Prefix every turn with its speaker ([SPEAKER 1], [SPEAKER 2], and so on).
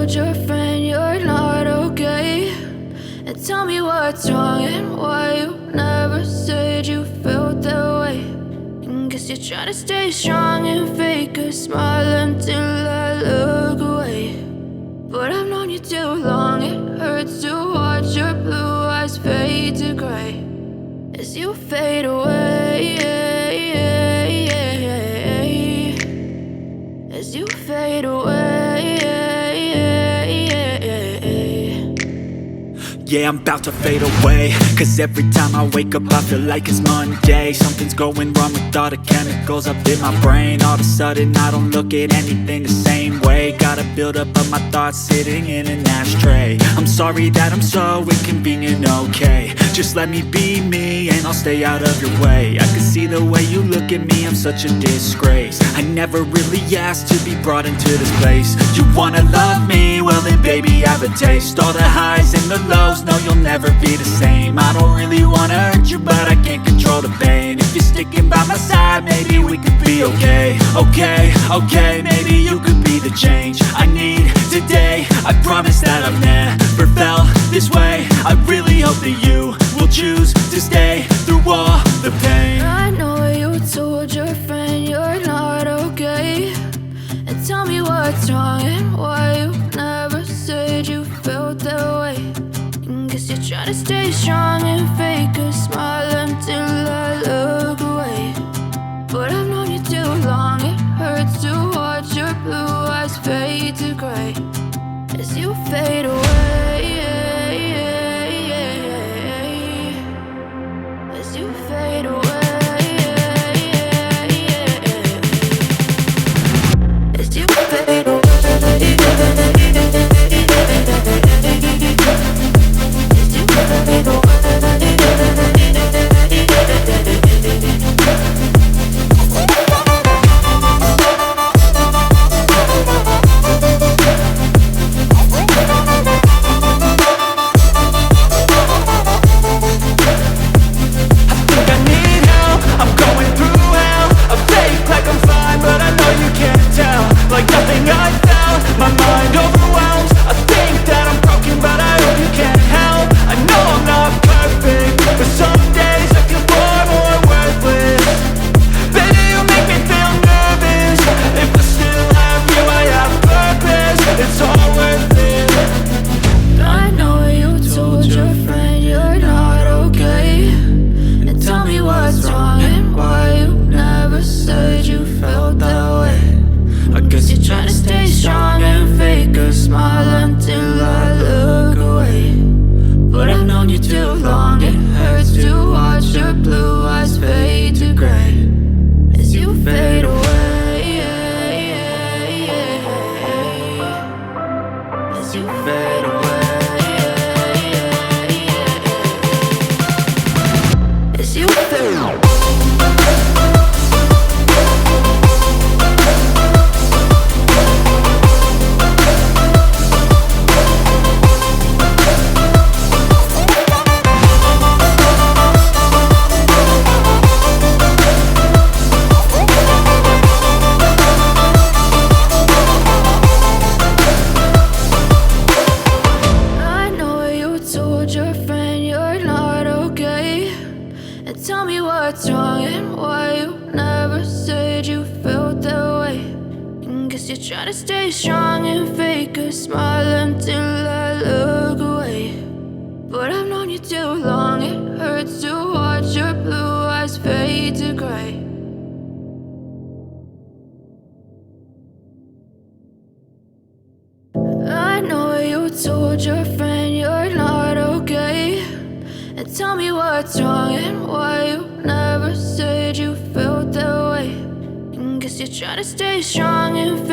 [SPEAKER 1] told your friend you're not okay, and tell me what's wrong and why you never said you felt that way. And guess you're trying to stay strong and fake a smile until I look away. But I've known you too long, it hurts to watch your blue eyes fade to gray as you fade away, as you fade away.
[SPEAKER 2] Yeah, I'm about to fade away, cause every time I wake up I feel like it's Monday. Something's going wrong with all the chemicals up in my brain. All of a sudden I don't look at anything the same way. Gotta build up of my thoughts sitting in an ashtray. I'm sorry that I'm so inconvenient, okay. Just let me be me and I'll stay out of your way. I can see the way you look at me, I'm such a disgrace. I never really asked to be brought into this place. You wanna love me? Well then baby, have a taste. All the highs and the lows, no, you'll never be the same. I don't really wanna hurt you, but I can't control the pain. If you're sticking by my side, maybe we could be okay. Okay, maybe you could be the change I need today. I promise that I've never felt this way. I really hope that you will choose to stay through all the pain.
[SPEAKER 1] I know you told your friend you're not okay, and tell me what's wrong and why you never said you felt that way. And guess you're trying to stay strong and fake a smile until I look away. But I've known you too long, it hurts to watch your blue eyes fade to gray as you fade away, as you fade away. As you fade away, as you fade away.
[SPEAKER 2] Like nothing I found, my mind overwhelms. I think that I'm broken, but I hope you can't help. I know I'm not perfect, but some days I feel far more worthless. Baby, you make me feel nervous. If I still have you, I have purpose. It's all worth it.
[SPEAKER 1] I know you told your friend you're not okay, and tell me what's wrong and why you never said you felt that way. I guess you're trying to stay strong and fake a smile until I look away. But I've known you too long, it hurts to watch your blue eyes fade to gray as you fade away, as you fade away, as you fade away. Your friend you're not okay, and tell me what's wrong and why you never said you felt that way. And guess you're trying to stay strong and fake a smile until I look away. But I've known you too long, it hurts to watch your blue eyes fade to gray. I know you told your friend you're not okay, and tell me what's wrong and why you never said you felt that way. And guess you're trying to stay strong and fake